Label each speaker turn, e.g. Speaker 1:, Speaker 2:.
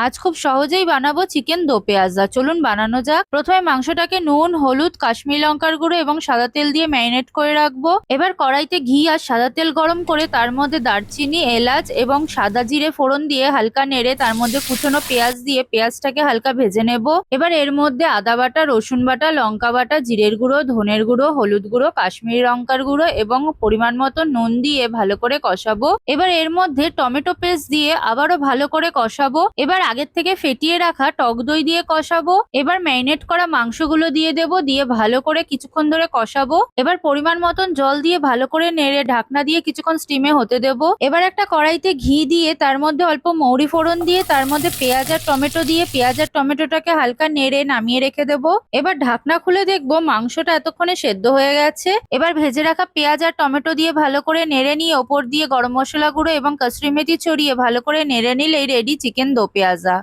Speaker 1: আজ খুব সহজেই বানাবো চিকেন দো পেঁয়াজা। চলুন বানানো যাক। প্রথমে মাংসটাকে নুন, হলুদ, কাশ্মীরি লঙ্কার গুঁড়ো এবং সাদা তেল দিয়ে ম্যারিনেট করে রাখবো। এবার কড়াইতে ঘি আর সাদা তেল গরম করে তার মধ্যে দারচিনি, এলাচ এবং সাদা জিরে ফোড়ন দিয়ে হালকা নেড়ে তার মধ্যে কুচনো পেঁয়াজ দিয়ে পেঁয়াজটাকে হালকা ভেজে নেব। এবার এর মধ্যে আদা বাটা, রসুন বাটা, লঙ্কা বাটা, জিরের গুঁড়ো, ধনের গুঁড়ো, হলুদ গুঁড়ো, কাশ্মীরি লঙ্কার গুঁড়ো এবং পরিমাণ মতো নুন দিয়ে ভালো করে কষাবো। এবার এর মধ্যে টমেটো পেস্ট দিয়ে আবারও ভালো করে কষাবো। এবার আগের থেকে ফেটিয়ে রাখা টক দই দিয়ে কষাবো। এবার ম্যারিনেট করা মাংসগুলো দিয়ে দেবো, দিয়ে ভালো করে কিছুক্ষণ ধরে কষাবো। এবার পরিমাণ মতন জল দিয়ে ভালো করে নেড়ে ঢাকনা দিয়ে কিছুক্ষণ স্টিমে হতে দেবো। এবার একটা কড়াইতে ঘি দিয়ে তার মধ্যে অল্প মৌরি ফোড়ন দিয়ে তার মধ্যে পেঁয়াজ আর টমেটো দিয়ে পেঁয়াজ আর টমেটোটাকে হালকা নেড়ে নামিয়ে রেখে দেবো। এবার ঢাকনা খুলে দেখবো মাংসটা এতক্ষণে সেদ্ধ হয়ে গেছে। এবার ভেজে রাখা পেঁয়াজ আর টমেটো দিয়ে ভালো করে নেড়ে নিয়ে ওপর দিয়ে গরম মশলা গুঁড়ো এবং কসুরি মেথি ছড়িয়ে ভালো করে নেড়ে নিলেই রেডি চিকেন দো পেঁয়াজা।